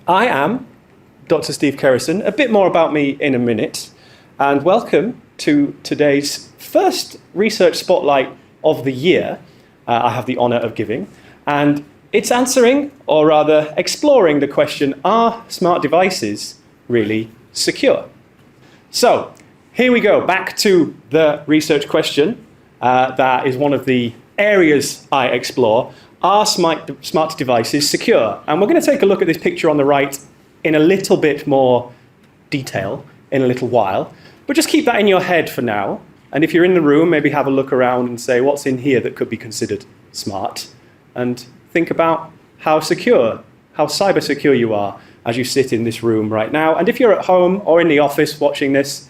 I am Dr. Steve Kerrison. A bit more about me in a minute. And welcome to today's first research spotlight of the year I have the honor of giving. And it's answering, or rather exploring the question, are smart devices really secure? So here we go, back to the research question. That is one of the areas I explore. Are smart devices secure? And we're going to take a look at this picture on the right in a little bit more detail in a little while. But just keep that in your head for now. And if you're in the room, maybe have a look around and say, what's in here that could be considered smart? And think about how secure, how cyber secure you are as you sit in this room right now. And if you're at home or in the office watching this,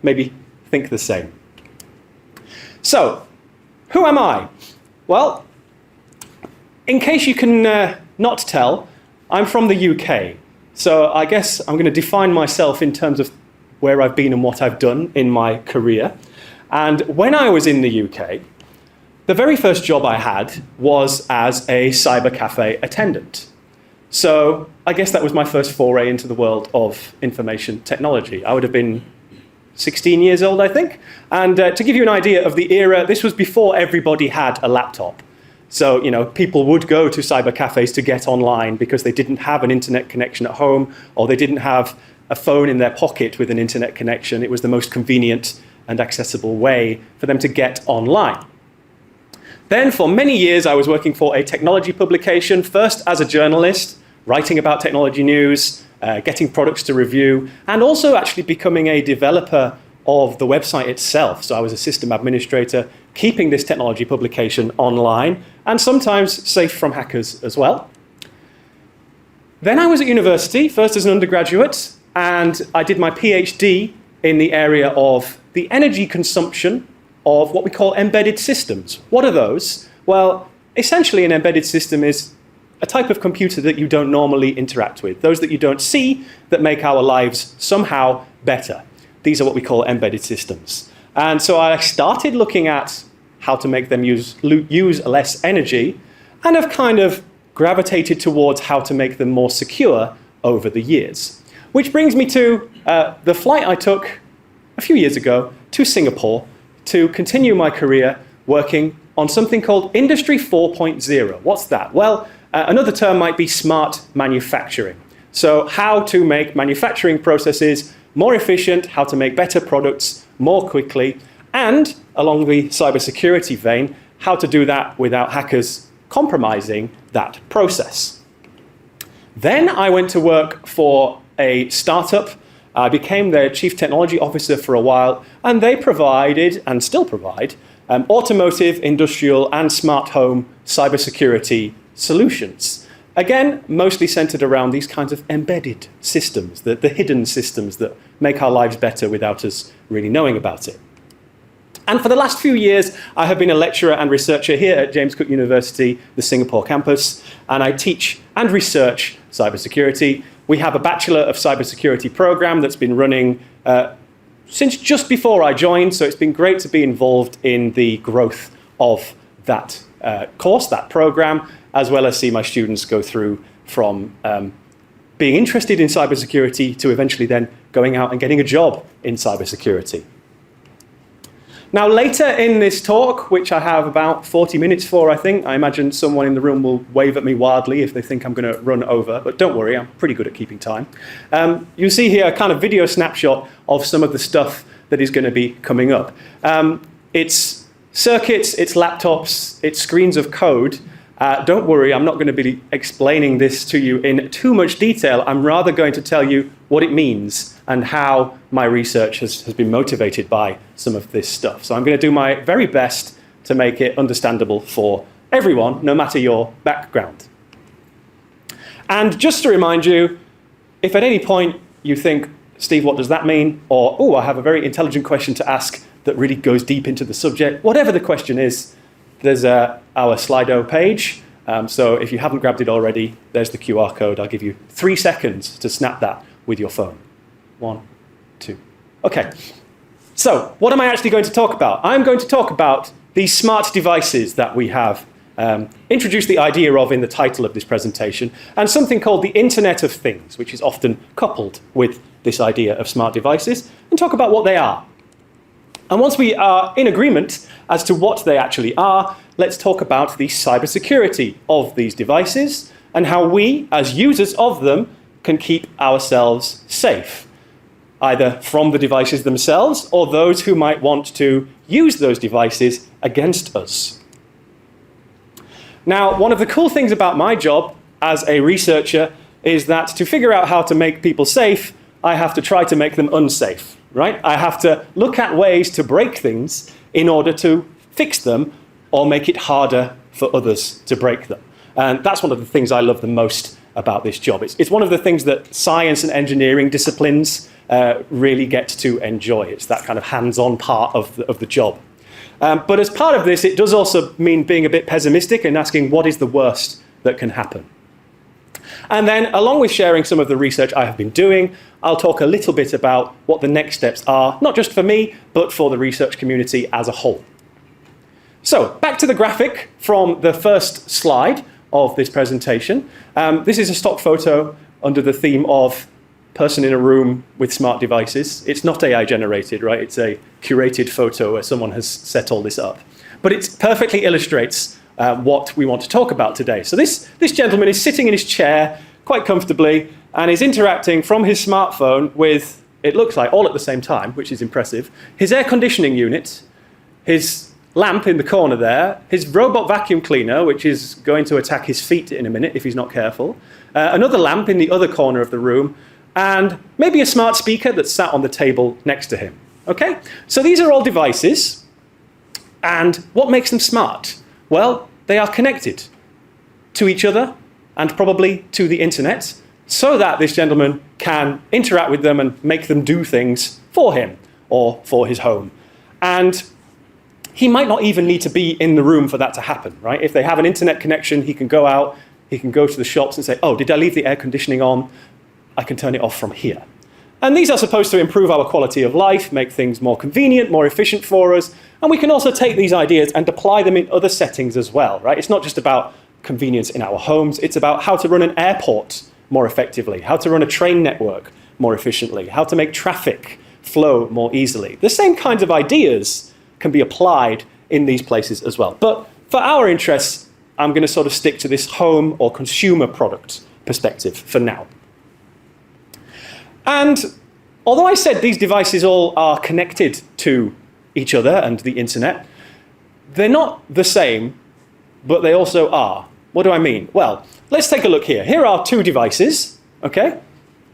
maybe think the same. So, who am I? Well, in case you can not tell, I'm from the UK. So I guess I'm going to define myself in terms of where I've been and what I've done in my career. And when I was in the UK, the very first job I had was as a cyber cafe attendant. So I guess that was my first foray into the world of information technology. I would have been 16 years old, I think. And to give you an idea of the era, this was before everybody had a laptop. So, people would go to cyber cafes to get online because they didn't have an internet connection at home, or they didn't have a phone in their pocket with an internet connection. It was the most convenient and accessible way for them to get online. Then for many years, I was working for a technology publication, first as a journalist, writing about technology news, getting products to review, and also actually becoming a developer of the website itself. So I was a system administrator, keeping this technology publication online, and sometimes safe from hackers as well. Then I was at university, first as an undergraduate, and I did my PhD in the area of the energy consumption of what we call embedded systems. What are those? Well, essentially an embedded system is a type of computer that you don't normally interact with, those that you don't see that make our lives somehow better. These are what we call embedded systems. And so I started looking at how to make them use less energy, and have kind of gravitated towards how to make them more secure over the years. Which brings me to the flight I took a few years ago to Singapore to continue my career working on something called Industry 4.0. What's that? Well, another term might be smart manufacturing. So how to make manufacturing processes more efficient, how to make better products more quickly, and along the cybersecurity vein, how to do that without hackers compromising that process. Then I went to work for a startup. I became their chief technology officer for a while, and they provided, and still provide, automotive, industrial, and smart home cybersecurity solutions. Again, mostly centered around these kinds of embedded systems, the hidden systems that make our lives better without us really knowing about it. And for the last few years, I have been a lecturer and researcher here at James Cook University, the Singapore campus, and I teach and research cybersecurity. We have a Bachelor of Cybersecurity program that's been running since just before I joined, so it's been great to be involved in the growth of that course, that program, as well as see my students go through from being interested in cybersecurity to eventually then going out and getting a job in cybersecurity. Now, later in this talk, which I have about 40 minutes for, I think, I imagine someone in the room will wave at me wildly if they think I'm going to run over, but don't worry, I'm pretty good at keeping time. You'll see here a kind of video snapshot of some of the stuff that is going to be coming up. It's circuits, it's laptops, it's screens of code. Don't worry, I'm not going to be explaining this to you in too much detail. I'm rather going to tell you what it means and how my research has been motivated by some of this stuff. So I'm going to do my very best to make it understandable for everyone, no matter your background. And just to remind you, if at any point you think, Steve, what does that mean? Or, oh, I have a very intelligent question to ask that really goes deep into the subject, whatever the question is, there's our Slido page. So if you haven't grabbed it already, there's the QR code. I'll give you 3 seconds to snap that with your phone. 1, 2. Okay. So what am I actually going to talk about? I'm going to talk about these smart devices that we have introduced the idea of in the title of this presentation, and something called the Internet of Things, which is often coupled with this idea of smart devices, and talk about what they are. And once we are in agreement as to what they actually are, let's talk about the cybersecurity of these devices and how we, as users of them, can keep ourselves safe, either from the devices themselves or those who might want to use those devices against us. Now, one of the cool things about my job as a researcher is that to figure out how to make people safe, I have to try to make them unsafe, right? I have to look at ways to break things in order to fix them or make it harder for others to break them. And that's one of the things I love the most about this job. It's one of the things that science and engineering disciplines really get to enjoy. It's that kind of hands-on part of the job. But as part of this, it does also mean being a bit pessimistic and asking what is the worst that can happen. And then, along with sharing some of the research I have been doing, I'll talk a little bit about what the next steps are, not just for me, but for the research community as a whole. So, back to the graphic from the first slide of this presentation. This is a stock photo under the theme of person in a room with smart devices. It's not AI generated, right? It's a curated photo where someone has set all this up. But it perfectly illustrates what we want to talk about today. So this gentleman is sitting in his chair quite comfortably and is interacting from his smartphone with, it looks like all at the same time, which is impressive, his air conditioning unit, his lamp in the corner there, his robot vacuum cleaner, which is going to attack his feet in a minute if he's not careful, another lamp in the other corner of the room, and maybe a smart speaker that's sat on the table next to him. Okay? So these are all devices, and what makes them smart? Well, they are connected to each other and probably to the internet so that this gentleman can interact with them and make them do things for him or for his home. And he might not even need to be in the room for that to happen, right? If they have an internet connection, he can go out, he can go to the shops and say, oh, did I leave the air conditioning on? I can turn it off from here. And these are supposed to improve our quality of life, make things more convenient, more efficient for us. And we can also take these ideas and apply them in other settings as well, right? It's not just about convenience in our homes. It's about how to run an airport more effectively, how to run a train network more efficiently, how to make traffic flow more easily. The same kinds of ideas can be applied in these places as well. But for our interests, I'm going to sort of stick to this home or consumer product perspective for now. And although I said these devices all are connected to each other and the internet, they're not the same, but they also are. What do I mean? Well, let's take a look here. Here are two devices, okay?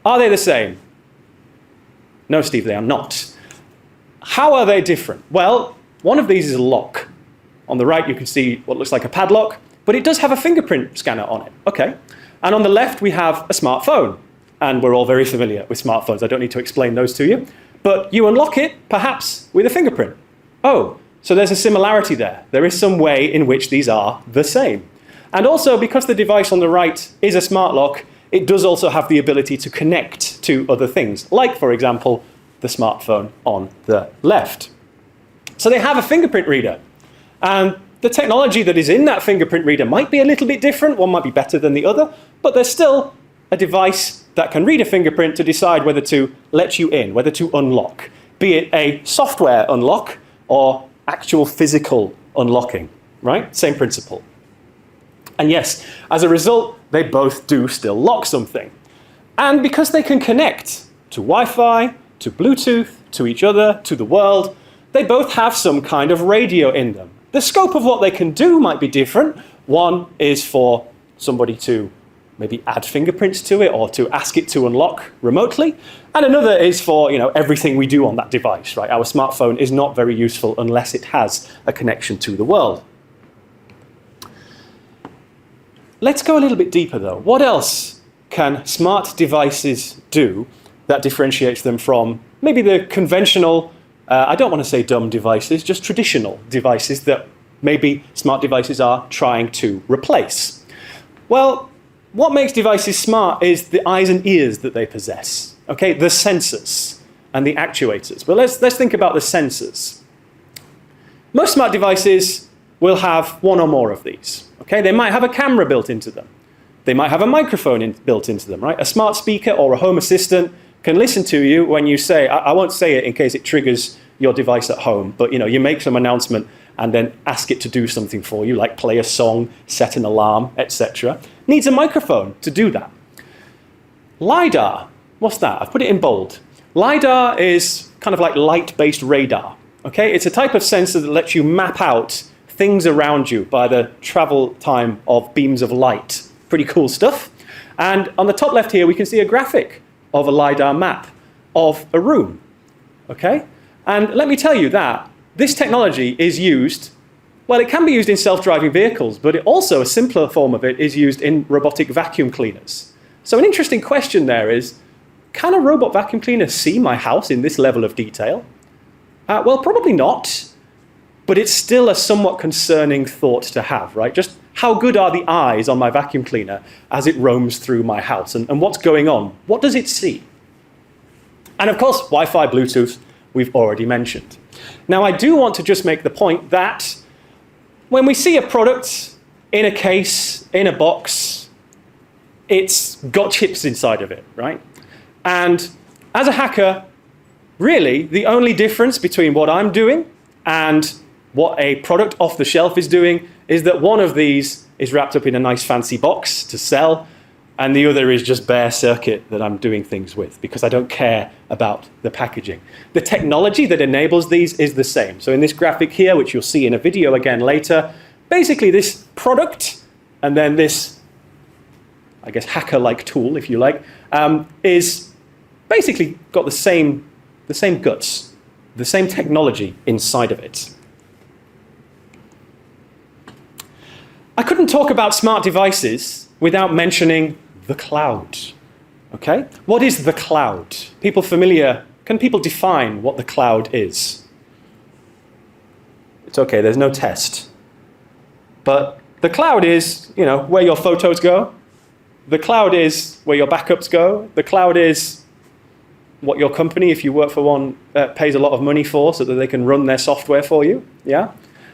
Are they the same? No, Steve, they are not. How are they different? Well, one of these is a lock. On the right, you can see what looks like a padlock, but it does have a fingerprint scanner on it, okay? And on the left, we have a smartphone. And we're all very familiar with smartphones. I don't need to explain those to you. But you unlock it, perhaps, with a fingerprint. Oh, so there's a similarity there. There is some way in which these are the same. And also, because the device on the right is a smart lock, it does also have the ability to connect to other things, like, for example, the smartphone on the left. So they have a fingerprint reader. And the technology that is in that fingerprint reader might be a little bit different. One might be better than the other. But there's still a device that can read a fingerprint to decide whether to let you in, whether to unlock, be it a software unlock or actual physical unlocking, right? Same principle. And yes, as a result, they both do still lock something. And because they can connect to Wi-Fi, to Bluetooth, to each other, to the world, they both have some kind of radio in them. The scope of what they can do might be different. One is for somebody to maybe add fingerprints to it or to ask it to unlock remotely. And another is for everything we do on that device, right? Our smartphone is not very useful unless it has a connection to the world. Let's go a little bit deeper though. What else can smart devices do that differentiates them from maybe the conventional, I don't want to say dumb devices, just traditional devices that maybe smart devices are trying to replace? Well, what makes devices smart is the eyes and ears that they possess, okay? The sensors and the actuators. But let's think about the sensors. Most smart devices will have one or more of these. Okay? They might have a camera built into them. They might have a microphone built into them, right? A smart speaker or a home assistant can listen to you when you say, I won't say it in case it triggers your device at home, but you make some announcement and then ask it to do something for you, like play a song, set an alarm, etc. Needs a microphone to do that. LiDAR, what's that? I've put it in bold. LiDAR is kind of like light-based radar. Okay? It's a type of sensor that lets you map out things around you by the travel time of beams of light. Pretty cool stuff. And on the top left here, we can see a graphic of a LiDAR map of a room. Okay? And let me tell you that this technology is used, well, it can be used in self-driving vehicles, but a simpler form of it is used in robotic vacuum cleaners. So an interesting question there is, can a robot vacuum cleaner see my house in this level of detail? Well, probably not, but it's still a somewhat concerning thought to have, right? Just how good are the eyes on my vacuum cleaner as it roams through my house? And what's going on? What does it see? And of course, Wi-Fi, Bluetooth, we've already mentioned. Now, I do want to just make the point that when we see a product in a case, in a box, it's got chips inside of it, right? And as a hacker, really, the only difference between what I'm doing and what a product off the shelf is doing is that one of these is wrapped up in a nice fancy box to sell, and the other is just bare circuit that I'm doing things with because I don't care about the packaging. The technology that enables these is the same. So in this graphic here, which you'll see in a video again later, basically this product and then this, I guess, hacker-like tool, if you like, is basically got the same guts, the same technology inside of it. I couldn't talk about smart devices without mentioning the cloud. Okay? What is the cloud? People familiar? Can people define what the cloud is? It's okay, there's no test. But the cloud is, where your photos go. The cloud is where your backups go. The cloud is what your company, if you work for one, pays a lot of money for so that they can run their software for you. Yeah?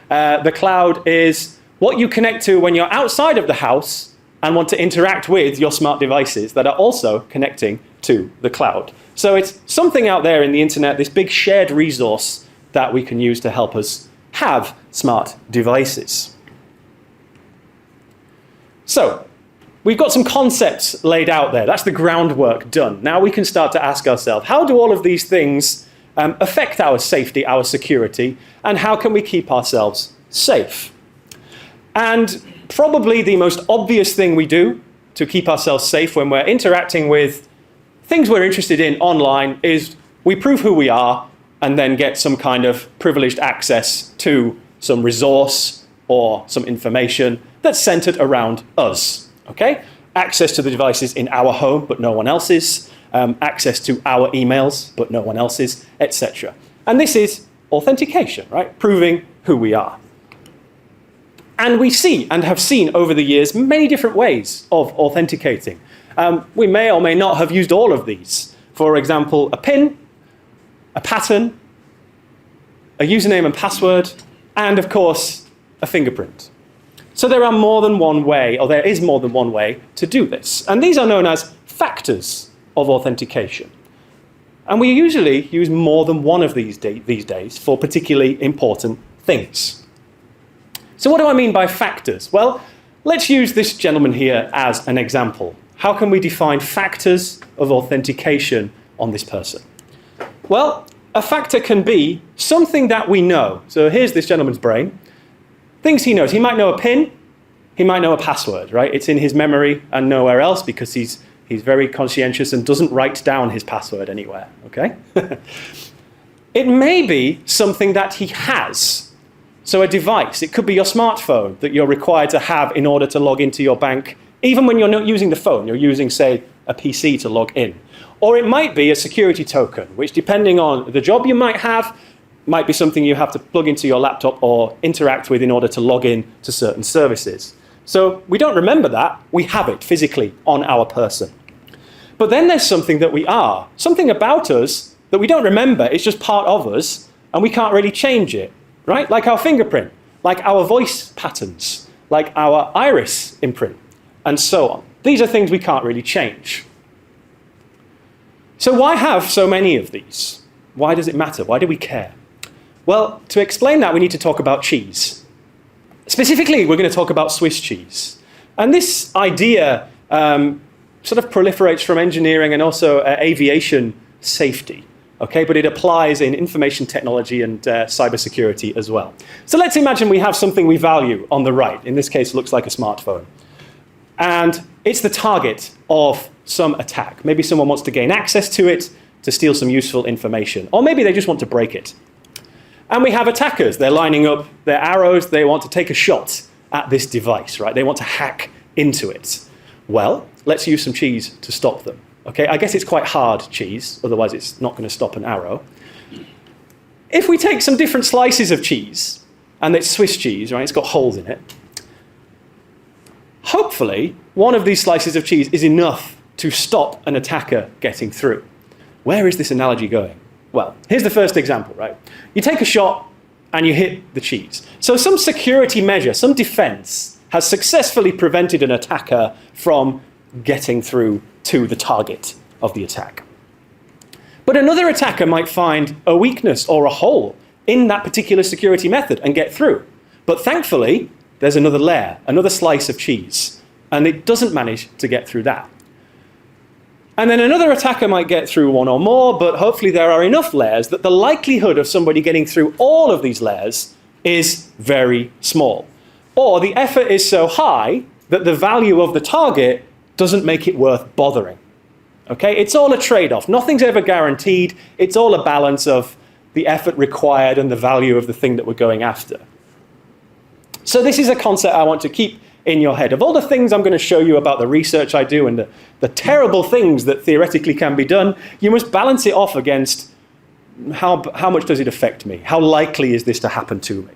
The cloud is what you connect to when you're outside of the house and want to interact with your smart devices that are also connecting to the cloud. So it's something out there in the internet, this big shared resource that we can use to help us have smart devices. So we've got some concepts laid out there. That's the groundwork done. Now we can start to ask ourselves, how do all of these things affect our safety, our security, and how can we keep ourselves safe? And probably the most obvious thing we do to keep ourselves safe when we're interacting with things we're interested in online is we prove who we are and then get some kind of privileged access to some resource or some information that's centered around us. Okay? Access to the devices in our home, but no one else's. Access to our emails, but no one else's, etc. And this is authentication, right? Proving who we are. And we see and have seen over the years many different ways of authenticating. We may or may not have used all of these. For example, a PIN, a pattern, a username and password, and of course, a fingerprint. So there are more than one way, or there is more than one way to do this. And these are known as factors of authentication. And we usually use more than one of these days for particularly important things. So what do I mean by factors? Well, let's use this gentleman here as an example. How can we define factors of authentication on this person? Well, a factor can be something that we know. So here's this gentleman's brain. Things he knows. He might know a PIN. He might know a password, right? It's in his memory and nowhere else because he's very conscientious and doesn't write down his password anywhere, okay? It may be something that he has. So a device, it could be your smartphone that you're required to have in order to log into your bank. Even when you're not using the phone, you're using, say, a PC to log in. Or it might be a security token, which depending on the job you might have, might be something you have to plug into your laptop or interact with in order to log in to certain services. So we don't remember that, we have it physically on our person. But then there's something that we are, something about us that we don't remember, it's just part of us, and we can't really change it. Right? Like our fingerprint. like our voice patterns, like our iris imprint, and so on. These are things we can't really change. So why have so many of these? Why does it matter? Why do we care? Well, to explain that, we need to talk about cheese. Specifically, we're going to talk about Swiss cheese. And this idea sort of proliferates from engineering and also aviation safety. Okay, but it applies in information technology and cybersecurity as well. So let's imagine we have something we value on the right. In this case, it looks like a smartphone. And it's the target of some attack. Maybe someone wants to gain access to it to steal some useful information. Or maybe they just want to break it. And we have attackers. They're lining up their arrows. They want to take a shot at this device, right? They want to hack into it. Well, let's use some cheese to stop them. Okay, I guess it's quite hard cheese, otherwise it's not going to stop an arrow. If we take some different slices of cheese, and it's Swiss cheese, right, it's got holes in it, hopefully one of these slices of cheese is enough to stop an attacker getting through. Where is this analogy going? Well, here's the first example, right? You take a shot and you hit the cheese. So some security measure, some defense, has successfully prevented an attacker from getting through to the target of the attack. But another attacker might find a weakness or a hole in that particular security method and get through. But thankfully, there's another layer, another slice of cheese, and it doesn't manage to get through that. And then another attacker might get through one or more, but hopefully there are enough layers that the likelihood of somebody getting through all of these layers is very small. Or the effort is so high that the value of the target doesn't make it worth bothering. Okay, it's all a trade-off. Nothing's ever guaranteed. It's all a balance of the effort required and the value of the thing that we're going after. So this is a concept I want to keep in your head. Of all the things I'm going to show you about the research I do and the terrible things that theoretically can be done, you must balance it off against how much does it affect me? How likely is this to happen to me?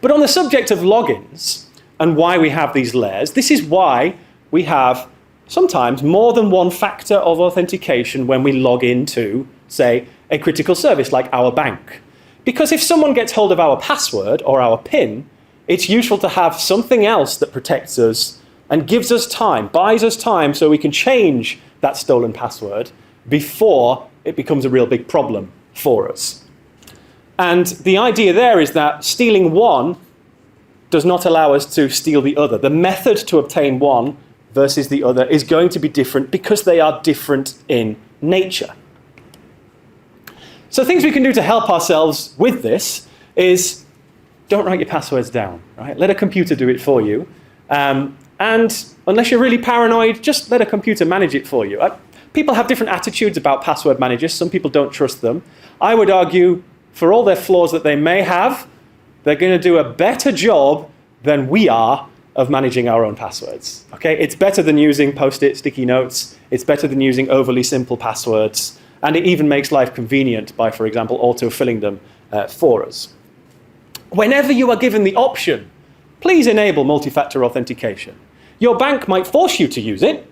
But on the subject of logins and why we have these layers, this is why we have sometimes more than one factor of authentication when we log into, say, a critical service like our bank. Because if someone gets hold of our password or our PIN, it's useful to have something else that protects us and gives us time, buys us time so we can change that stolen password before it becomes a real big problem for us. And the idea there is that stealing one does not allow us to steal the other. The method to obtain one versus the other is going to be different because they are different in nature. So things we can do to help ourselves with this is don't write your passwords down, right? Let a computer do it for you. And unless you're really paranoid, just let a computer manage it for you. People have different attitudes about password managers. Some people don't trust them. I would argue, for all their flaws that they may have, they're going to do a better job than we are of managing our own passwords. Okay? It's better than using post-it sticky notes. It's better than using overly simple passwords. And it even makes life convenient by, for example, auto-filling them for us. Whenever you are given the option, please enable multi-factor authentication. Your bank might force you to use it,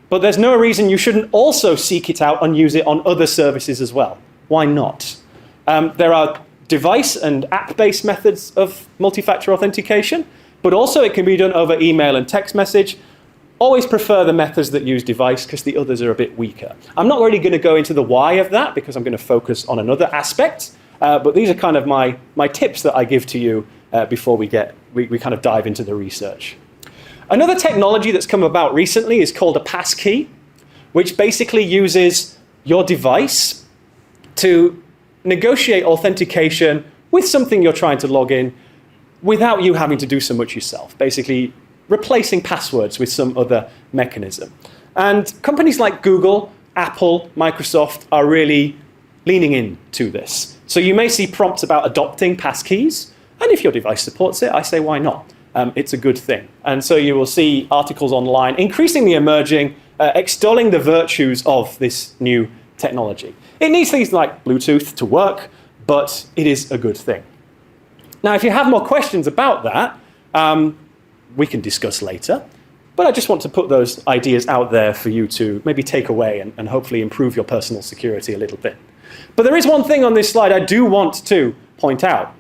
but there's no reason you shouldn't also seek it out and use it on other services as well. Why not? There are device and app-based methods of multi-factor authentication, but also it can be done over email and text message. Always prefer the methods that use device because the others are a bit weaker. I'm not really going to go into the why of that because I'm going to focus on another aspect, but these are kind of my tips that I give to you before we kind of dive into the research. Another technology that's come about recently is called a passkey, which basically uses your device to negotiate authentication with something you're trying to log in without you having to do so much yourself, basically replacing passwords with some other mechanism. And companies like Google, Apple, Microsoft are really leaning into this. So you may see prompts about adopting passkeys, and if your device supports it, I say why not? It's a good thing. And so you will see articles online increasingly emerging, extolling the virtues of this new technology. It needs things like Bluetooth to work, but it is a good thing. Now, if you have more questions about that, we can discuss later. But I just want to put those ideas out there for you to maybe take away and hopefully improve your personal security a little bit. But there is one thing on this slide I do want to point out.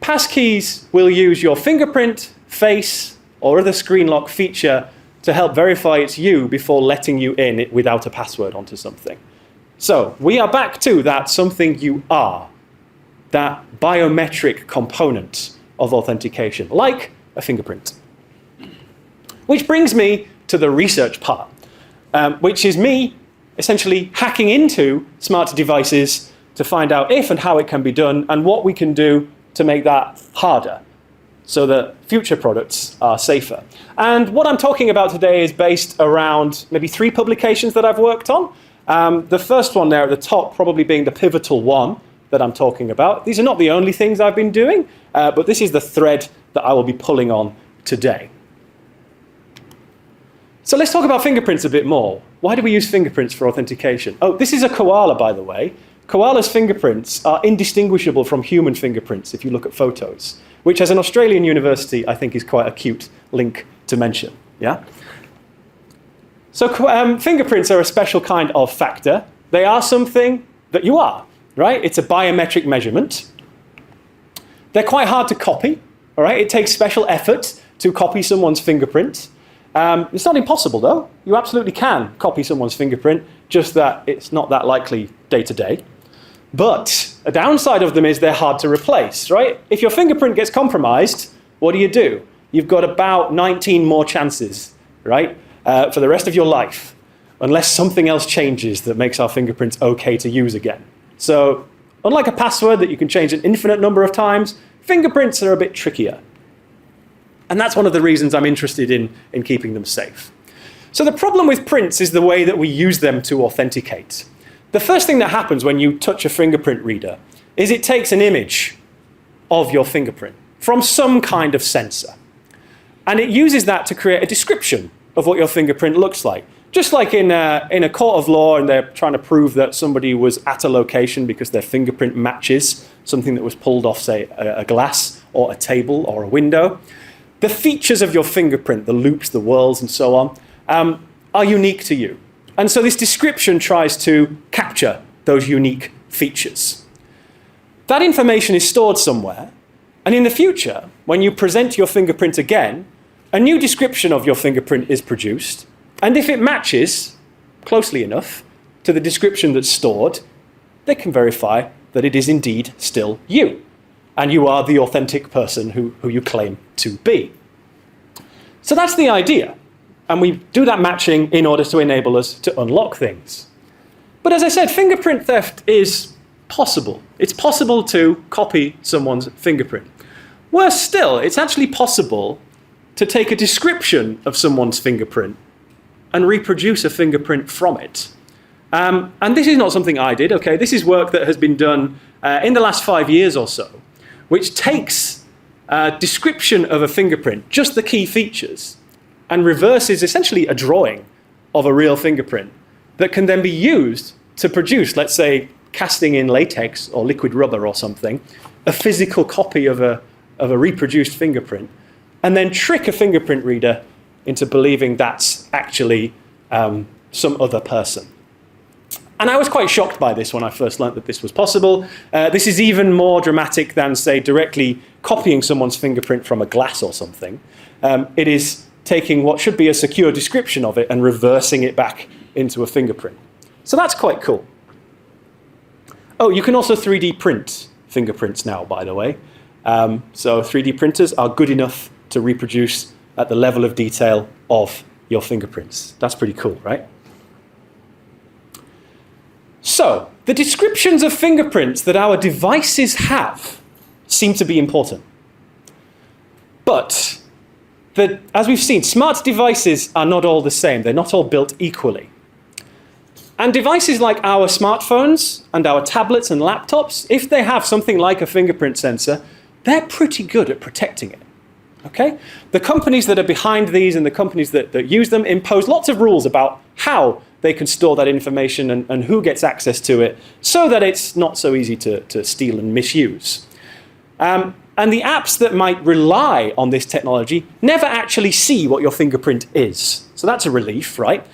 Passkeys will use your fingerprint, face, or other screen lock feature to help verify it's you before letting you in without a password onto something. So we are back to that something you are, that biometric component of authentication, like a fingerprint. Which brings me to the research part, which is me essentially hacking into smart devices to find out if and how it can be done and what we can do to make that harder so that future products are safer. And what I'm talking about today is based around maybe 3 publications that I've worked on. The first one there at the top probably being the pivotal one that I'm talking about. These are not the only things I've been doing, but this is the thread that I will be pulling on today. So let's talk about fingerprints a bit more. Why do we use fingerprints for authentication? Oh, this is a koala, by the way. Koalas' fingerprints are indistinguishable from human fingerprints if you look at photos, which as an Australian university, I think is quite a cute link to mention. Yeah? So fingerprints are a special kind of factor. They are something that you are, right? It's a biometric measurement. They're quite hard to copy, all right? It takes special effort to copy someone's fingerprint. It's not impossible, though. You absolutely can copy someone's fingerprint, just that it's not that likely day to day. But a downside of them is they're hard to replace, right? If your fingerprint gets compromised, what do? You've got about 19 more chances, right, for the rest of your life, unless something else changes that makes our fingerprints okay to use again. So unlike a password that you can change an infinite number of times, fingerprints are a bit trickier. And that's one of the reasons I'm interested in keeping them safe. So the problem with prints is the way that we use them to authenticate. The first thing that happens when you touch a fingerprint reader is it takes an image of your fingerprint from some kind of sensor. And it uses that to create a description of what your fingerprint looks like. Just like in a court of law and they're trying to prove that somebody was at a location because their fingerprint matches something that was pulled off, say, a glass or a table or a window. The features of your fingerprint, the loops, the whorls, and so on, are unique to you. And so this description tries to capture those unique features. That information is stored somewhere, and in the future, when you present your fingerprint again, a new description of your fingerprint is produced, and if it matches closely enough to the description that's stored, they can verify that it is indeed still you. And you are the authentic person who you claim to be. So that's the idea. And we do that matching in order to enable us to unlock things. But as I said, fingerprint theft is possible. It's possible to copy someone's fingerprint. Worse still, it's actually possible to take a description of someone's fingerprint and reproduce a fingerprint from it. And this is not something I did, okay? This is work that has been done in the last 5 years or so, which takes a description of a fingerprint, just the key features, and reverses essentially a drawing of a real fingerprint that can then be used to produce, let's say, casting in latex or liquid rubber or something, a physical copy of a reproduced fingerprint, and then trick a fingerprint reader into believing that's actually some other person. And I was quite shocked by this when I first learned that this was possible. This is even more dramatic than, say, directly copying someone's fingerprint from a glass or something. It is taking what should be a secure description of it and reversing it back into a fingerprint. So that's quite cool. Oh, you can also 3D print fingerprints now, by the way. So 3D printers are good enough to reproduce at the level of detail of your fingerprints. That's pretty cool, right? So, the descriptions of fingerprints that our devices have seem to be important. But, as we've seen, smart devices are not all the same. They're not all built equally. And devices like our smartphones and our tablets and laptops, if they have something like a fingerprint sensor, they're pretty good at protecting it. Okay? The companies that are behind these and the companies that use them impose lots of rules about how they can store that information and who gets access to it so that it's not so easy to steal and misuse. And the apps that might rely on this technology never actually see what your fingerprint is. So that's a relief, right?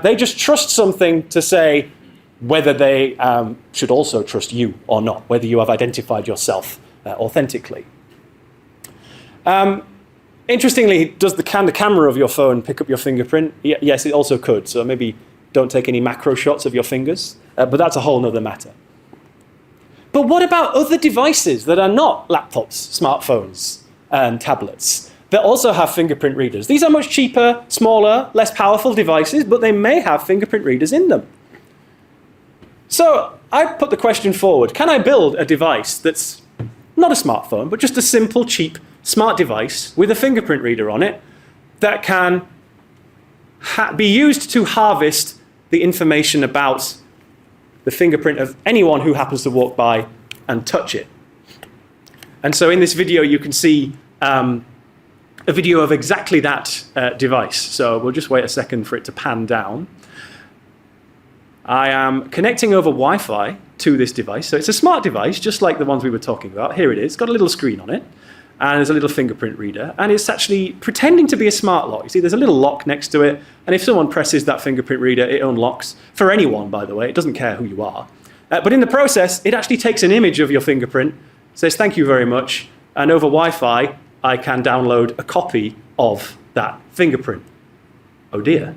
They just trust something to say whether they should also trust you or not, whether you have identified yourself authentically. Interestingly, can the camera of your phone pick up your fingerprint? Yes, it also could. So maybe don't take any macro shots of your fingers, but that's a whole nother matter. But what about other devices that are not laptops, smartphones, and tablets that also have fingerprint readers? These are much cheaper, smaller, less powerful devices, but they may have fingerprint readers in them. So I put the question forward, can I build a device that's not a smartphone, but just a simple, cheap, smart device with a fingerprint reader on it that can be used to harvest the information about the fingerprint of anyone who happens to walk by and touch it? And so in this video, you can see a video of exactly that device. So we'll just wait a second for it to pan down. I am connecting over Wi-Fi to this device. So it's a smart device, just like the ones we were talking about. Here it is. It's got a little screen on it. And there's a little fingerprint reader. And it's actually pretending to be a smart lock. You see, there's a little lock next to it. And if someone presses that fingerprint reader, it unlocks. For anyone, by the way. It doesn't care who you are. But in the process, it actually takes an image of your fingerprint, says thank you very much. And over Wi-Fi, I can download a copy of that fingerprint. Oh dear.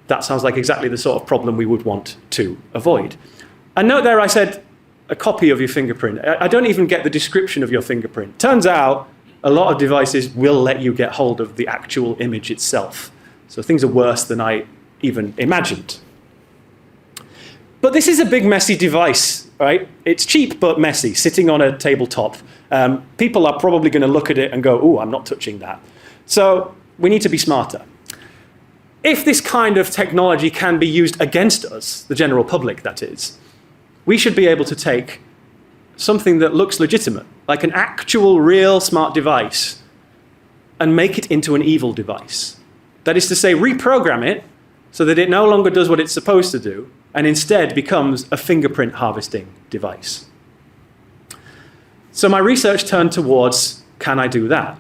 That sounds like exactly the sort of problem we would want to avoid. And note there I said a copy of your fingerprint. I don't even get the description of your fingerprint. Turns out a lot of devices will let you get hold of the actual image itself. So things are worse than I even imagined. But this is a big messy device, right? It's cheap but messy, sitting on a tabletop. People are probably going to look at it and go, "Ooh, I'm not touching that." So we need to be smarter. If this kind of technology can be used against us, the general public that is, we should be able to take something that looks legitimate, like an actual real smart device, and make it into an evil device. That is to say, reprogram it so that it no longer does what it's supposed to do, and instead becomes a fingerprint harvesting device. So my research turned towards, can I do that?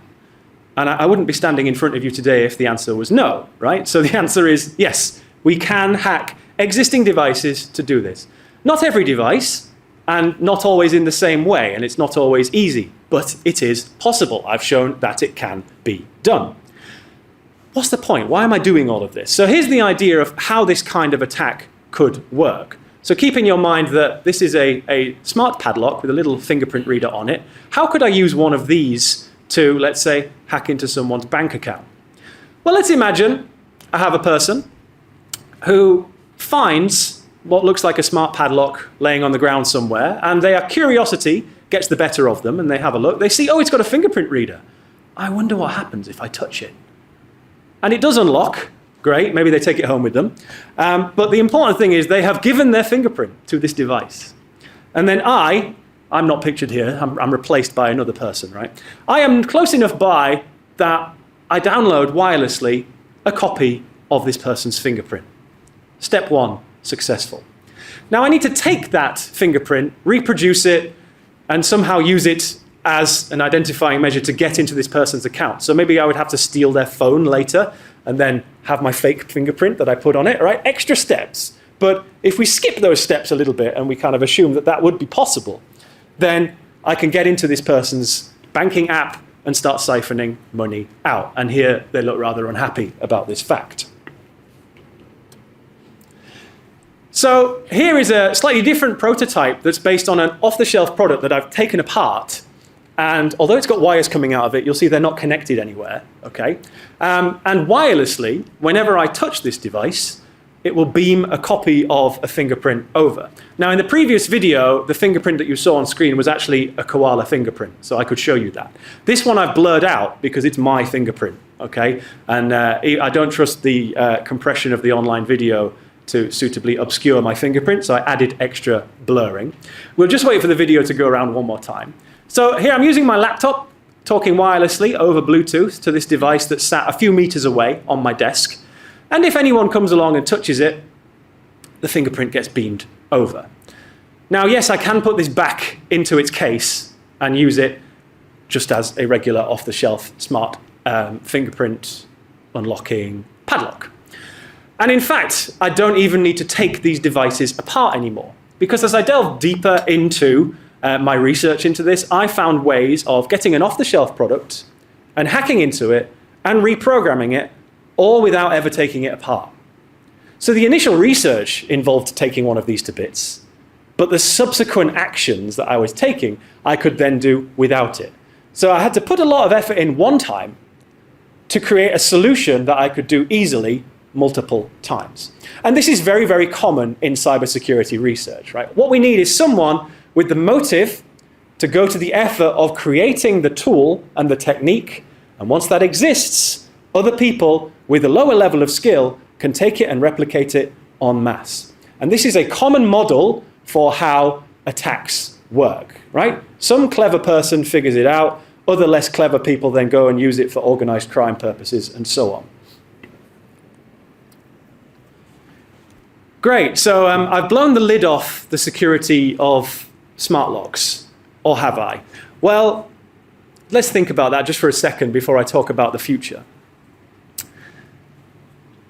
And I wouldn't be standing in front of you today if the answer was no, right? So the answer is yes, we can hack existing devices to do this. Not every device, and not always in the same way, and it's not always easy, but it is possible. I've shown that it can be done. What's the point? Why am I doing all of this? So here's the idea of how this kind of attack could work. So keep in your mind that this is a smart padlock with a little fingerprint reader on it. How could I use one of these to, let's say, hack into someone's bank account? Well, let's imagine I have a person who finds what looks like a smart padlock laying on the ground somewhere, and their curiosity gets the better of them, and they have a look. They see, oh, it's got a fingerprint reader. I wonder what happens if I touch it. And it does unlock. Great, maybe they take it home with them. But the important thing is they have given their fingerprint to this device. And then I'm not pictured here, I'm replaced by another person, right? I am close enough by that I download wirelessly a copy of this person's fingerprint. Step one, successful. Now I need to take that fingerprint, reproduce it, and somehow use it as an identifying measure to get into this person's account. So maybe I would have to steal their phone later and then have my fake fingerprint that I put on it, right? Extra steps. But if we skip those steps a little bit and we kind of assume that that would be possible, then I can get into this person's banking app and start siphoning money out. And here they look rather unhappy about this fact. So here is a slightly different prototype that's based on an off-the-shelf product that I've taken apart. And although it's got wires coming out of it, you'll see they're not connected anywhere, okay? And wirelessly, whenever I touch this device, it will beam a copy of a fingerprint over. Now, in the previous video, the fingerprint that you saw on screen was actually a koala fingerprint, so I could show you that. This one I've blurred out because it's my fingerprint, okay? And I don't trust the compression of the online video to suitably obscure my fingerprint, so I added extra blurring. We'll just wait for the video to go around one more time. So here I'm using my laptop, talking wirelessly over Bluetooth to this device that's sat a few meters away on my desk. And if anyone comes along and touches it, the fingerprint gets beamed over. Now, yes, I can put this back into its case and use it just as a regular off-the-shelf smart fingerprint unlocking padlock. And in fact, I don't even need to take these devices apart anymore, because as I delve deeper into my research into this, I found ways of getting an off-the-shelf product and hacking into it and reprogramming it, all without ever taking it apart. So the initial research involved taking one of these to bits, but the subsequent actions that I was taking, I could then do without it. So I had to put a lot of effort in one time to create a solution that I could do easily multiple times. And this is very, very common in cybersecurity research, right? What we need is someone with the motive to go to the effort of creating the tool and the technique. And once that exists, other people with a lower level of skill can take it and replicate it en masse. And this is a common model for how attacks work, right? Some clever person figures it out, other less clever people then go and use it for organized crime purposes and so on. Great, so I've blown the lid off the security of smart locks, or have I? Well, let's think about that just for a second before I talk about the future.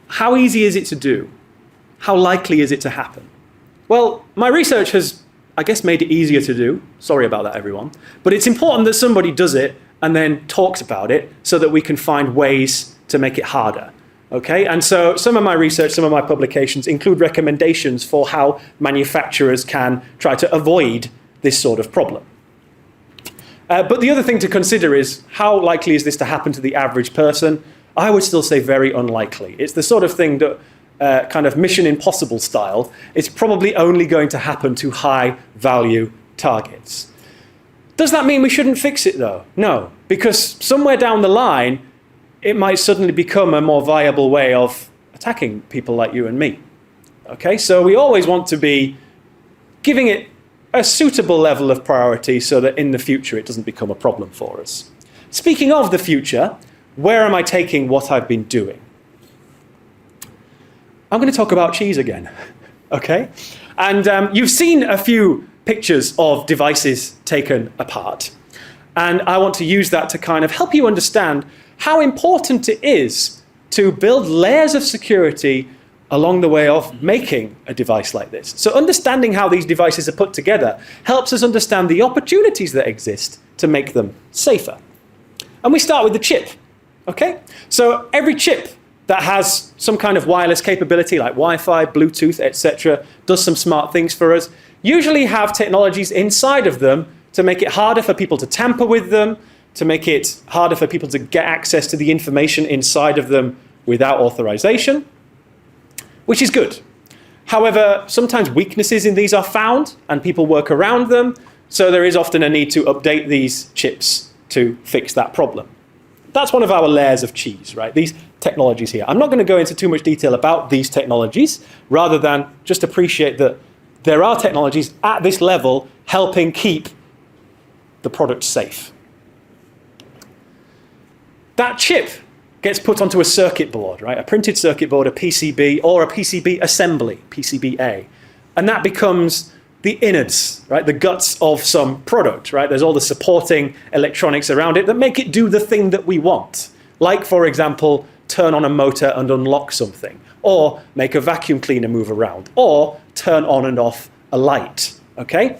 How easy is it to do? How likely is it to happen? Well, my research has, I guess, made it easier to do. Sorry about that, everyone. But it's important that somebody does it and then talks about it so that we can find ways to make it harder. Okay, and so some of my research, some of my publications include recommendations for how manufacturers can try to avoid this sort of problem. But the other thing to consider is how likely is this to happen to the average person? I would still say very unlikely. It's the sort of thing that kind of Mission Impossible style, it's probably only going to happen to high value targets. Does that mean we shouldn't fix it though? No, because somewhere down the line, it might suddenly become a more viable way of attacking people like you and me. Okay, so we always want to be giving it a suitable level of priority so that in the future it doesn't become a problem for us. Speaking of the future, where am I taking what I've been doing? I'm going to talk about cheese again, okay? And you've seen a few pictures of devices taken apart. And I want to use that to kind of help you understand how important it is to build layers of security along the way of making a device like this. So understanding how these devices are put together helps us understand the opportunities that exist to make them safer. And we start with the chip, okay? So every chip that has some kind of wireless capability like Wi-Fi, Bluetooth, etc., does some smart things for us, usually have technologies inside of them to make it harder for people to tamper with them, to make it harder for people to get access to the information inside of them without authorization, which is good. However, sometimes weaknesses in these are found and people work around them, so there is often a need to update these chips to fix that problem. That's one of our layers of cheese, right? These technologies here. I'm not going to go into too much detail about these technologies, rather than just appreciate that there are technologies at this level helping keep the product safe. That chip gets put onto a circuit board, right? A printed circuit board, a PCB, or a PCB assembly, PCBA. And that becomes the innards, right? The guts of some product, right? There's all the supporting electronics around it that make it do the thing that we want. Like, for example, turn on a motor and unlock something, or make a vacuum cleaner move around, or turn on and off a light, okay?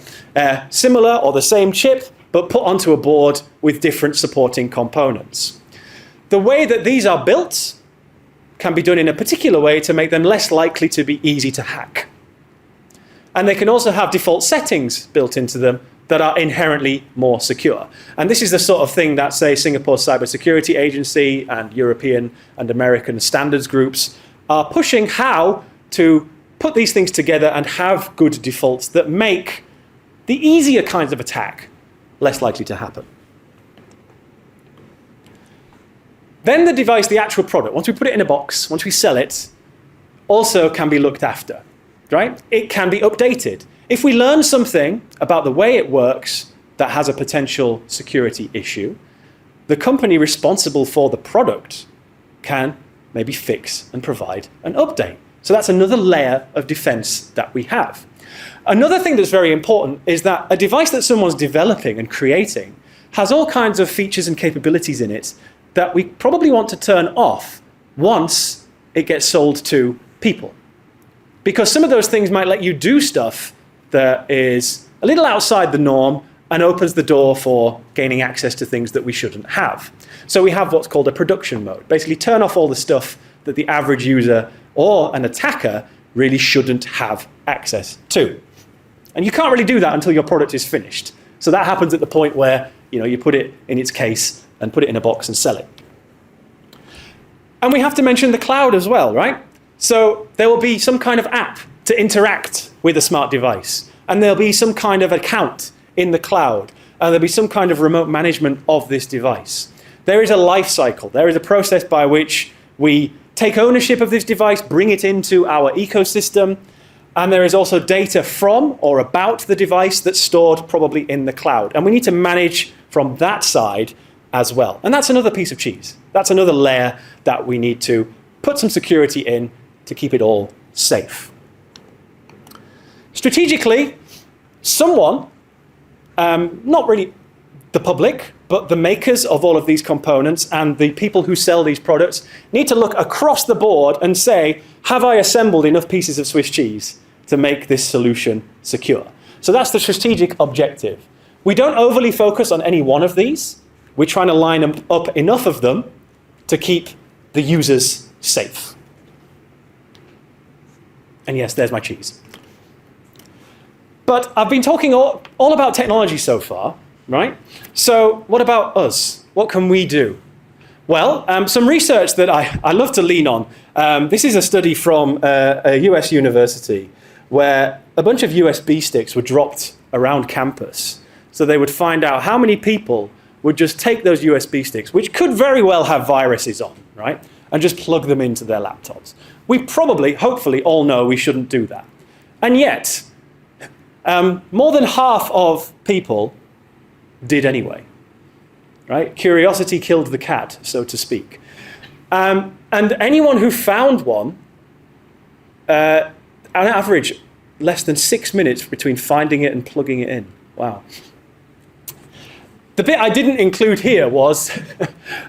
Similar or the same chip, but put onto a board with different supporting components. The way that these are built can be done in a particular way to make them less likely to be easy to hack. And they can also have default settings built into them that are inherently more secure. And this is the sort of thing that, say, Singapore Cybersecurity Agency and European and American standards groups are pushing how to put these things together and have good defaults that make the easier kinds of attack less likely to happen. Then the device, the actual product, once we put it in a box, once we sell it, also can be looked after, right? It can be updated. If we learn something about the way it works that has a potential security issue, the company responsible for the product can maybe fix and provide an update. So that's another layer of defense that we have. Another thing that's very important is that a device that someone's developing and creating has all kinds of features and capabilities in it that we probably want to turn off once it gets sold to people. Because some of those things might let you do stuff that is a little outside the norm and opens the door for gaining access to things that we shouldn't have. So we have what's called a production mode. Basically turn off all the stuff that the average user or an attacker really shouldn't have access to. And you can't really do that until your product is finished. So that happens at the point where you put it in its case and put it in a box and sell it. And we have to mention the cloud as well, right? So there will be some kind of app to interact with a smart device. And there'll be some kind of account in the cloud. And there'll be some kind of remote management of this device. There is a life cycle. There is a process by which we take ownership of this device, bring it into our ecosystem. And there is also data from or about the device that's stored probably in the cloud. And we need to manage from that side as well. And that's another piece of cheese. That's another layer that we need to put some security in to keep it all safe. Strategically, someone, not really the public, but the makers of all of these components and the people who sell these products need to look across the board and say, have I assembled enough pieces of Swiss cheese to make this solution secure? So that's the strategic objective. We don't overly focus on any one of these. We're trying to line up enough of them to keep the users safe. And yes, there's my cheese. But I've been talking all about technology so far, right? So what about us? What can we do? Well, some research that I love to lean on. This is a study from a US university where a bunch of USB sticks were dropped around campus. So they would find out how many people would just take those USB sticks, which could very well have viruses on, right? And just plug them into their laptops. We probably, hopefully, all know we shouldn't do that. And yet, more than half of people did anyway, right? Curiosity killed the cat, so to speak. And anyone who found one, on average, less than 6 minutes between finding it and plugging it in. Wow. The bit I didn't include here was,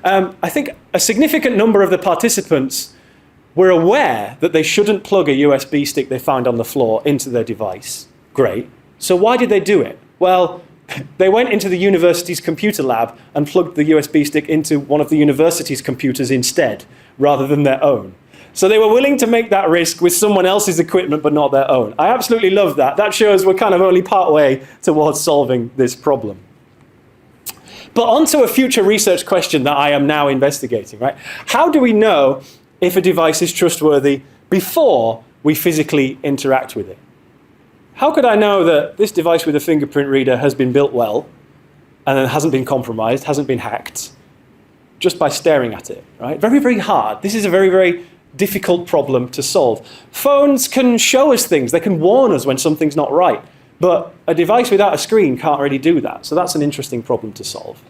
I think a significant number of the participants were aware that they shouldn't plug a USB stick they found on the floor into their device. Great. So why did they do it? Well, they went into the university's computer lab and plugged the USB stick into one of the university's computers instead, rather than their own. So they were willing to make that risk with someone else's equipment, but not their own. I absolutely love that. That shows we're kind of only part way towards solving this problem. But onto a future research question that I am now investigating, right? How do we know if a device is trustworthy before we physically interact with it? How could I know that this device with a fingerprint reader has been built well and then hasn't been compromised, hasn't been hacked, just by staring at it, right? Very, very hard. This is a very, very difficult problem to solve. Phones can show us things. They can warn us when something's not right. But a device without a screen can't really do that. So that's an interesting problem to solve.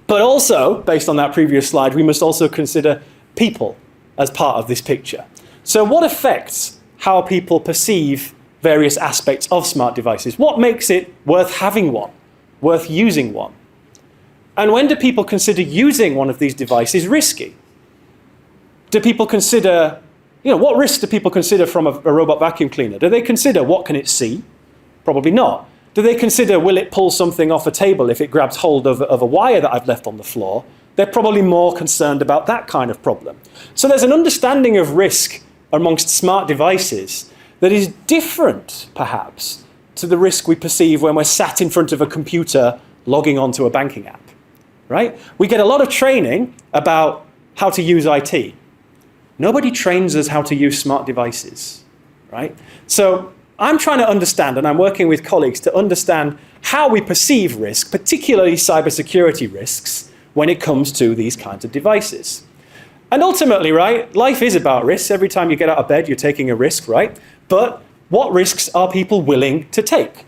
But also, based on that previous slide, we must also consider people as part of this picture. So what affects how people perceive various aspects of smart devices? What makes it worth having one, worth using one? And when do people consider using one of these devices risky? Do people consider, what risks do people consider from a robot vacuum cleaner? Do they consider what can it see? Probably not. Do they consider, will it pull something off a table if it grabs hold of a wire that I've left on the floor? They're probably more concerned about that kind of problem. So there's an understanding of risk amongst smart devices that is different, perhaps, to the risk we perceive when we're sat in front of a computer logging onto a banking app, right? We get a lot of training about how to use IT. Nobody trains us how to use smart devices, right? So I'm trying to understand, and I'm working with colleagues to understand how we perceive risk, particularly cybersecurity risks, when it comes to these kinds of devices. And ultimately, right, life is about risks. Every time you get out of bed, you're taking a risk, right? But what risks are people willing to take?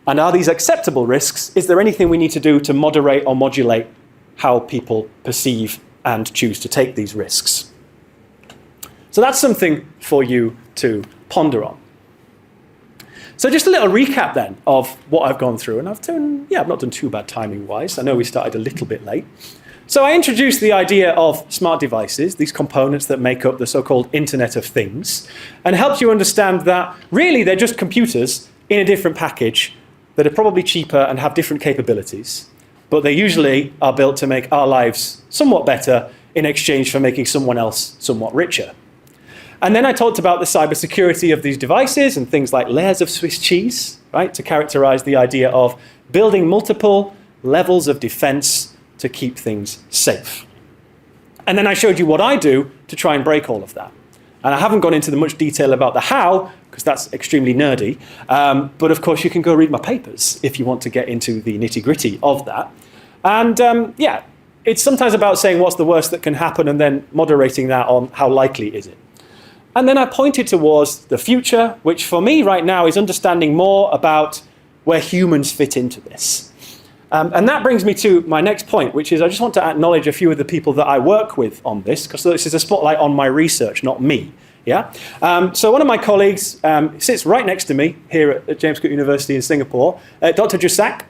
And are these acceptable risks? Is there anything we need to do to moderate or modulate how people perceive and choose to take these risks? So that's something for you to ponder on. So just a little recap then of what I've gone through. And I've not done too bad timing-wise. I know we started a little bit late. So I introduced the idea of smart devices, these components that make up the so-called Internet of Things, and helped you understand that really they're just computers in a different package that are probably cheaper and have different capabilities, but they usually are built to make our lives somewhat better in exchange for making someone else somewhat richer. And then I talked about the cybersecurity of these devices and things like layers of Swiss cheese, right, to characterize the idea of building multiple levels of defense to keep things safe. And then I showed you what I do to try and break all of that. And I haven't gone into the much detail about the how, because that's extremely nerdy. But of course, you can go read my papers if you want to get into the nitty-gritty of that. And yeah, it's sometimes about saying what's the worst that can happen and then moderating that on how likely is it. And then I pointed towards the future, which for me right now is understanding more about where humans fit into this. And that brings me to my next point, which is I just want to acknowledge a few of the people that I work with on this, because this is a spotlight on my research, not me. Yeah. So one of my colleagues sits right next to me here at James Cook University in Singapore, Dr. Jusak.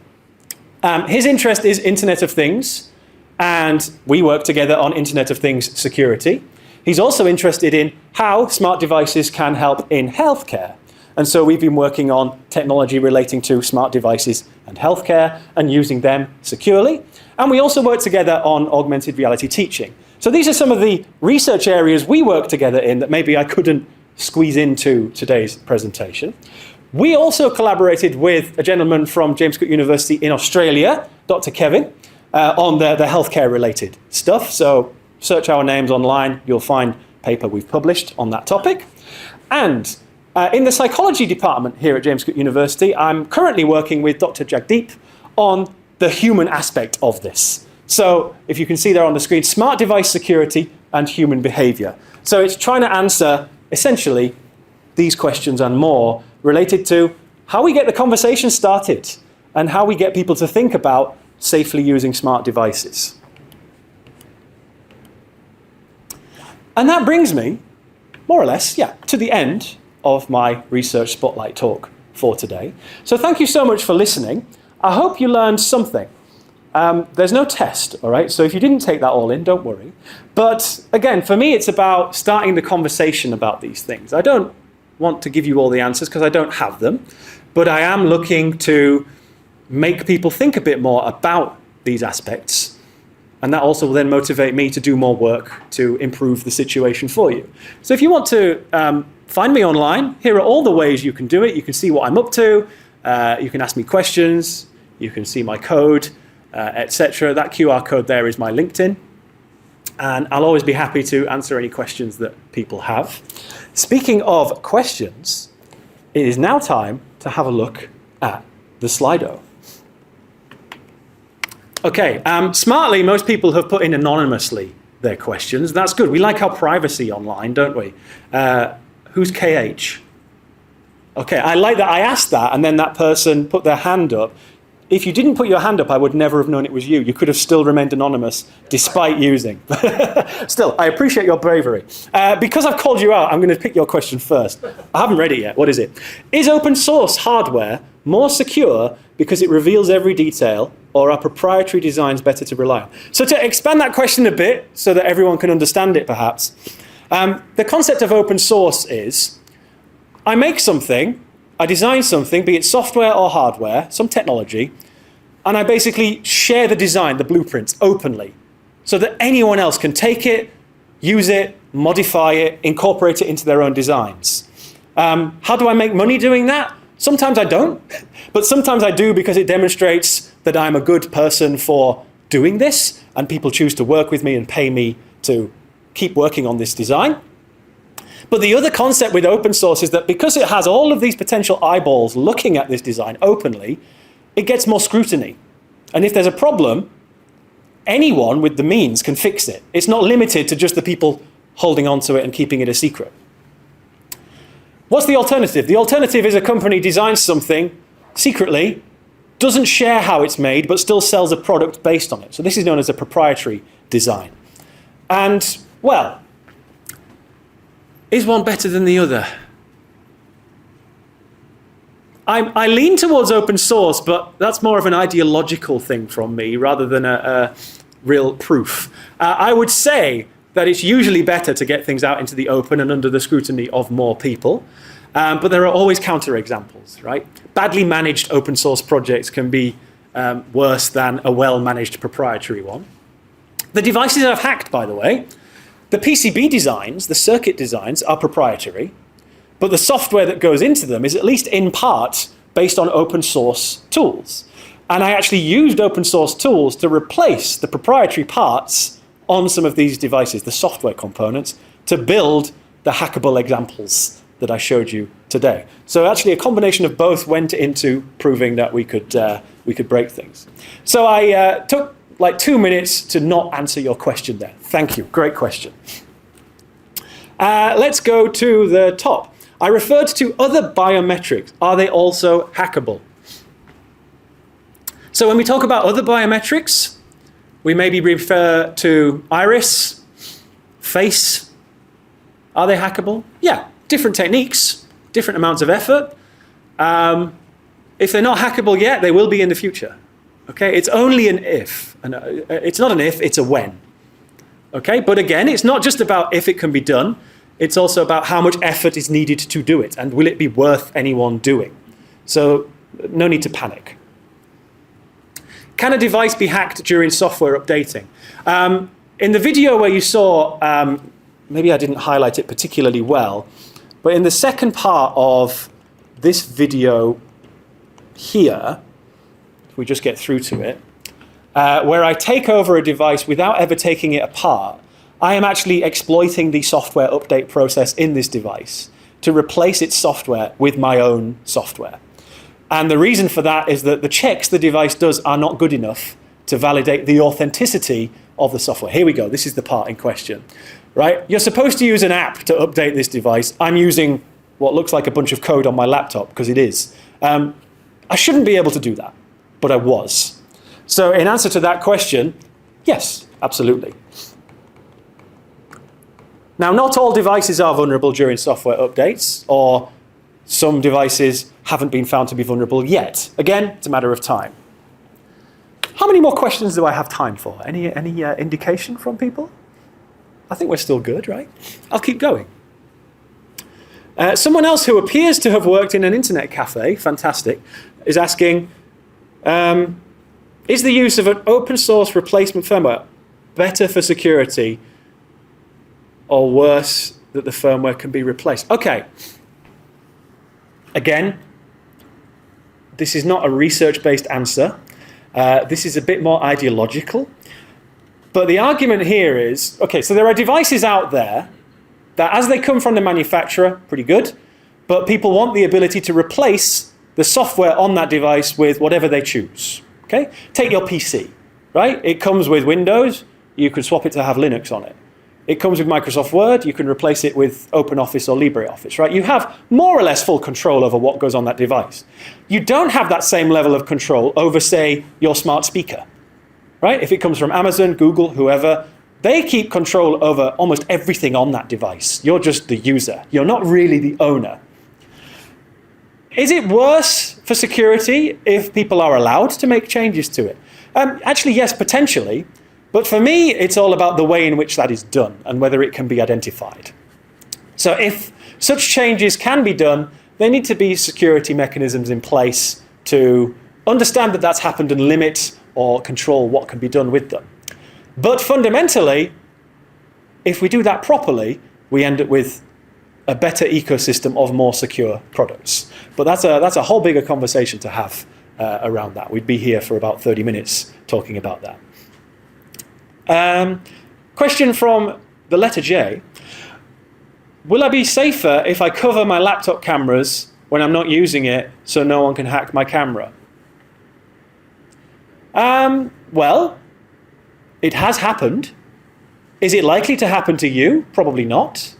His interest is Internet of Things, and we work together on Internet of Things security. He's also interested in how smart devices can help in healthcare. And so we've been working on technology relating to smart devices and healthcare and using them securely. And we also work together on augmented reality teaching. So these are some of the research areas we work together in that maybe I couldn't squeeze into today's presentation. We also collaborated with a gentleman from James Cook University in Australia, Dr. Kevin, on the healthcare related stuff. So search our names online, you'll find paper we've published on that topic. And in the psychology department here at James Cook University, I'm currently working with Dr. Jagdeep on the human aspect of this. So if you can see there on the screen, smart device security and human behavior. So it's trying to answer essentially these questions and more related to how we get the conversation started and how we get people to think about safely using smart devices. And that brings me, more or less, to the end of my research spotlight talk for today. So thank you so much for listening. I hope you learned something. There's no test, all right? So if you didn't take that all in, don't worry. But again, for me, it's about starting the conversation about these things. I don't want to give you all the answers because I don't have them, but I am looking to make people think a bit more about these aspects. And that also will then motivate me to do more work to improve the situation for you. So if you want to find me online, here are all the ways you can do it. You can see what I'm up to. You can ask me questions. You can see my code, etc. That QR code there is my LinkedIn. And I'll always be happy to answer any questions that people have. Speaking of questions, it is now time to have a look at the Slido. Okay, smartly, most people have put in anonymously their questions. That's good. We like our privacy online, don't we? Who's KH? Okay, I like that I asked that and then that person put their hand up. If you didn't put your hand up, I would never have known it was you. You could have still remained anonymous despite using. Still, I appreciate your bravery. Because I've called you out, I'm going to pick your question first. I haven't read it yet. What is it? Is open source hardware more secure because it reveals every detail, or are proprietary designs better to rely on? So to expand that question a bit so that everyone can understand it perhaps, the concept of open source is I make something, I design something, be it software or hardware, some technology, and I basically share the design, the blueprints, openly, so that anyone else can take it, use it, modify it, incorporate it into their own designs. How do I make money doing that? Sometimes I don't, but sometimes I do because it demonstrates that I'm a good person for doing this, and people choose to work with me and pay me to keep working on this design. But the other concept with open source is that because it has all of these potential eyeballs looking at this design openly, it gets more scrutiny. And if there's a problem, anyone with the means can fix it. It's not limited to just the people holding onto it and keeping it a secret. What's the alternative? The alternative is a company designs something secretly, doesn't share how it's made, but still sells a product based on it. So this is known as a proprietary design. And, well, is one better than the other? I lean towards open source, but that's more of an ideological thing from me rather than a real proof. I would say that it's usually better to get things out into the open and under the scrutiny of more people. But there are always counterexamples, right? Badly managed open source projects can be worse than a well-managed proprietary one. The devices I've hacked, by the way, the PCB designs, the circuit designs, are proprietary, but the software that goes into them is at least in part based on open source tools. And I actually used open source tools to replace the proprietary parts on some of these devices, the software components, to build the hackable examples that I showed you today. So actually a combination of both went into proving that we could break things. So I took like 2 minutes to not answer your question there. Thank you, great question. Let's go to the top. I referred to other biometrics. Are they also hackable? So when we talk about other biometrics, we maybe refer to iris, face. Are they hackable? Yeah, different techniques, different amounts of effort. If they're not hackable yet, they will be in the future. Okay, it's only an if. It's not an if, it's a when. Okay, but again, it's not just about if it can be done. It's also about how much effort is needed to do it, and will it be worth anyone doing? So no need to panic. Can a device be hacked during software updating? In the video where you saw, maybe I didn't highlight it particularly well, but in the second part of this video here, if we just get through to it, where I take over a device without ever taking it apart, I am actually exploiting the software update process in this device to replace its software with my own software. And the reason for that is that the checks the device does are not good enough to validate the authenticity of the software. Here we go, this is the part in question, right? You're supposed to use an app to update this device. I'm using what looks like a bunch of code on my laptop, because it is. I shouldn't be able to do that, but I was. So in answer to that question, yes, absolutely. Now, not all devices are vulnerable during software updates, or some devices haven't been found to be vulnerable yet. Again, it's a matter of time. How many more questions do I have time for? Any indication from people? I think we're still good, right? I'll keep going. Someone else who appears to have worked in an internet cafe, fantastic, is asking, is the use of an open source replacement firmware better for security or worse that the firmware can be replaced? Okay. Again, this is not a research-based answer. This is a bit more ideological. But the argument here is, okay, so there are devices out there that as they come from the manufacturer, pretty good, but people want the ability to replace the software on that device with whatever they choose. Okay? Take your PC, right? It comes with Windows, you could swap it to have Linux on it. It comes with Microsoft Word, you can replace it with OpenOffice or LibreOffice, right? You have more or less full control over what goes on that device. You don't have that same level of control over, say, your smart speaker, right? If it comes from Amazon, Google, whoever, they keep control over almost everything on that device. You're just the user. You're not really the owner. Is it worse for security if people are allowed to make changes to it? Actually, yes, potentially. But for me, it's all about the way in which that is done and whether it can be identified. So if such changes can be done, there need to be security mechanisms in place to understand that that's happened and limit or control what can be done with them. But fundamentally, if we do that properly, we end up with a better ecosystem of more secure products. But that's a whole bigger conversation to have around that. We'd be here for about 30 minutes talking about that. Question from the letter J. Will I be safer if I cover my laptop cameras when I'm not using it so no one can hack my camera? Well, it has happened. Is it likely to happen to you? Probably not.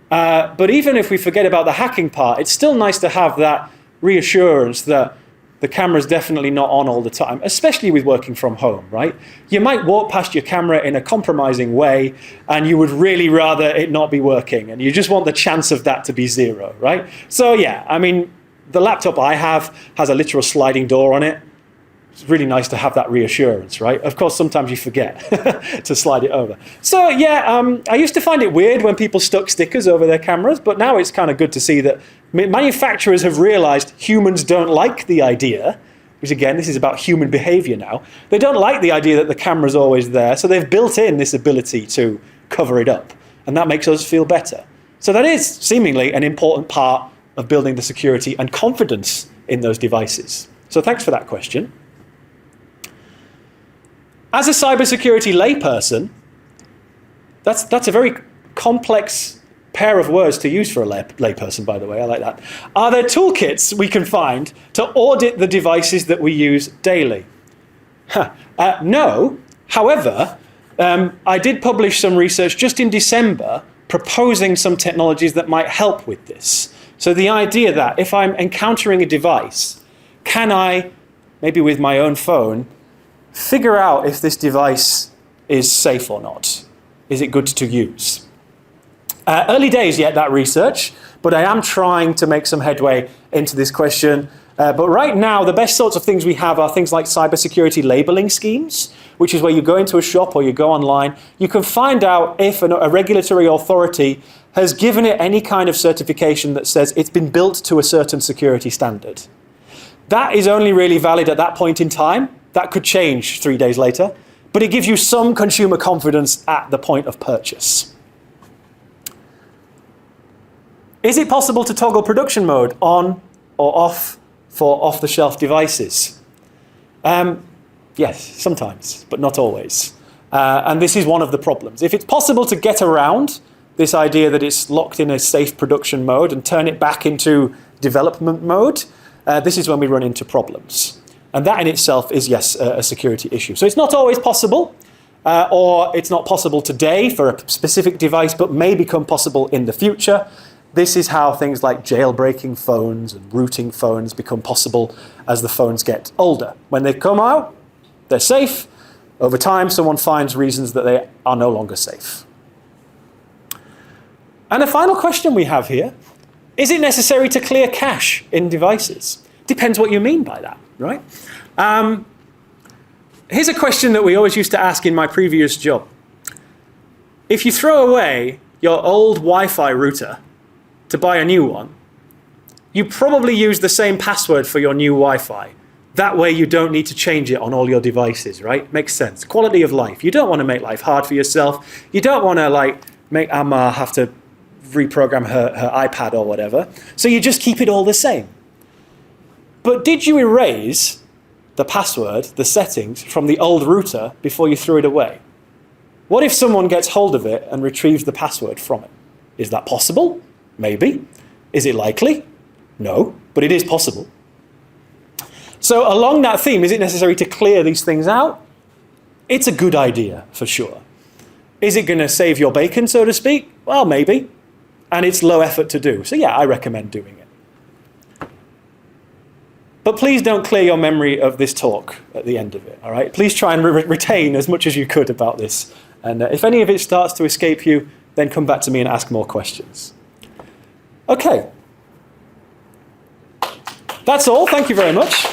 But even if we forget about the hacking part, it's still nice to have that reassurance that the camera's definitely not on all the time, especially with working from home, right? You might walk past your camera in a compromising way and you would really rather it not be working and you just want the chance of that to be zero, right? So yeah, I mean, the laptop I have has a literal sliding door on it. It's really nice to have that reassurance, right? Of course, sometimes you forget to slide it over. So yeah, I used to find it weird when people stuck stickers over their cameras, but now it's kind of good to see that Manufacturers have realized humans don't like the idea, which again, this is about human behavior now. They don't like the idea that the camera's always there, so they've built in this ability to cover it up, and that makes us feel better. So that is seemingly an important part of building the security and confidence in those devices. So thanks for that question. As a cybersecurity layperson, that's a very complex pair of words to use for a layperson, by the way. I like that. Are there toolkits we can find to audit the devices that we use daily? No. However, I did publish some research just in December proposing some technologies that might help with this. So the idea that if I'm encountering a device, can I, maybe with my own phone, figure out if this device is safe or not? Is it good to use? Early days yet, that research, but I am trying to make some headway into this question. But right now, the best sorts of things we have are things like cybersecurity labeling schemes, which is where you go into a shop or you go online. You can find out if a regulatory authority has given it any kind of certification that says it's been built to a certain security standard. That is only really valid at that point in time. That could change 3 days later, but it gives you some consumer confidence at the point of purchase. Is it possible to toggle production mode on or off for off-the-shelf devices? Yes, sometimes, but not always. And this is one of the problems. If it's possible to get around this idea that it's locked in a safe production mode and turn it back into development mode, this is when we run into problems. And that in itself is, yes, a security issue. So it's not always possible, or it's not possible today for a specific device, but may become possible in the future. This is how things like jailbreaking phones and rooting phones become possible as the phones get older. When they come out, they're safe. Over time, someone finds reasons that they are no longer safe. And a final question we have here, is it necessary to clear cache in devices? Depends what you mean by that, right? Here's a question that we always used to ask in my previous job. If you throw away your old Wi-Fi router to buy a new one, you probably use the same password for your new Wi-Fi. That way you don't need to change it on all your devices, right? Makes sense. Quality of life. You don't want to make life hard for yourself. You don't want to make Amma have to reprogram her iPad or whatever. So you just keep it all the same. But did you erase the password, the settings, from the old router before you threw it away? What if someone gets hold of it and retrieves the password from it? Is that possible? Maybe. Is it likely? No, but it is possible. So along that theme, is it necessary to clear these things out? It's a good idea, for sure. Is it going to save your bacon, so to speak? Well, maybe. And it's low effort to do. So yeah, I recommend doing it. But please don't clear your memory of this talk at the end of it, all right? Please try and retain as much as you could about this. And if any of it starts to escape you, then come back to me and ask more questions. Okay. That's all. Thank you very much.